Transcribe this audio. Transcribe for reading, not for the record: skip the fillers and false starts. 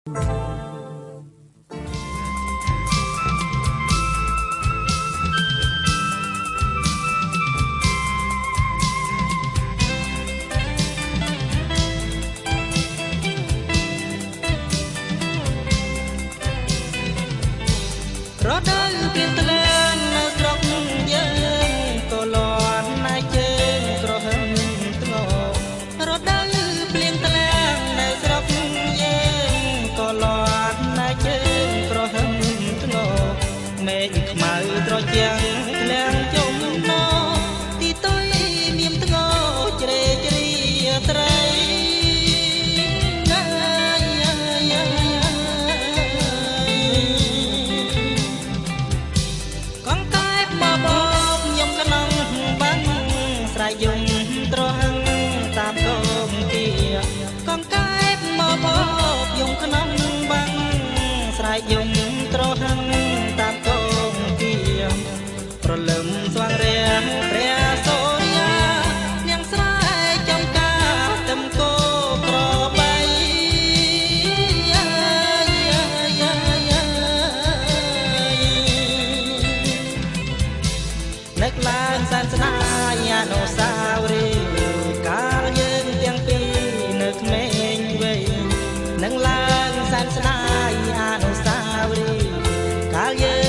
រដូវព្រៀងត្លៀងនៅស្រុកយើងក៏លន់ណាស់ជើងក្រហមធ្ងរដូវព្រៀងត្លៀងនៅស្រុកយើងក៏លន់ណាស់ជើងក្រហមធ្ងមេឃខ្មៅត្រជាក់ធ្លៀងជុំណទីទុយមានធ្ងជ្រេជ្រាត្រីយំត្រហឹងតាមកោមគៀកងកែបមកបបយំក្នុងបាំងស្រែកយំត្រហឹងតាមកោមគៀប្រលឹមស្វាងរាព្រះសូរិយានាងស្រែកចំការទឹមគោក្របីនឹកឡើងសែនស្នាយអនុស្សាវរីយ៍កាលយើងទាំងពីរនៅក្មេងវ័យនឹងឡើងសែនស្នាយអនុស្សាវរីយ៍កាលយើង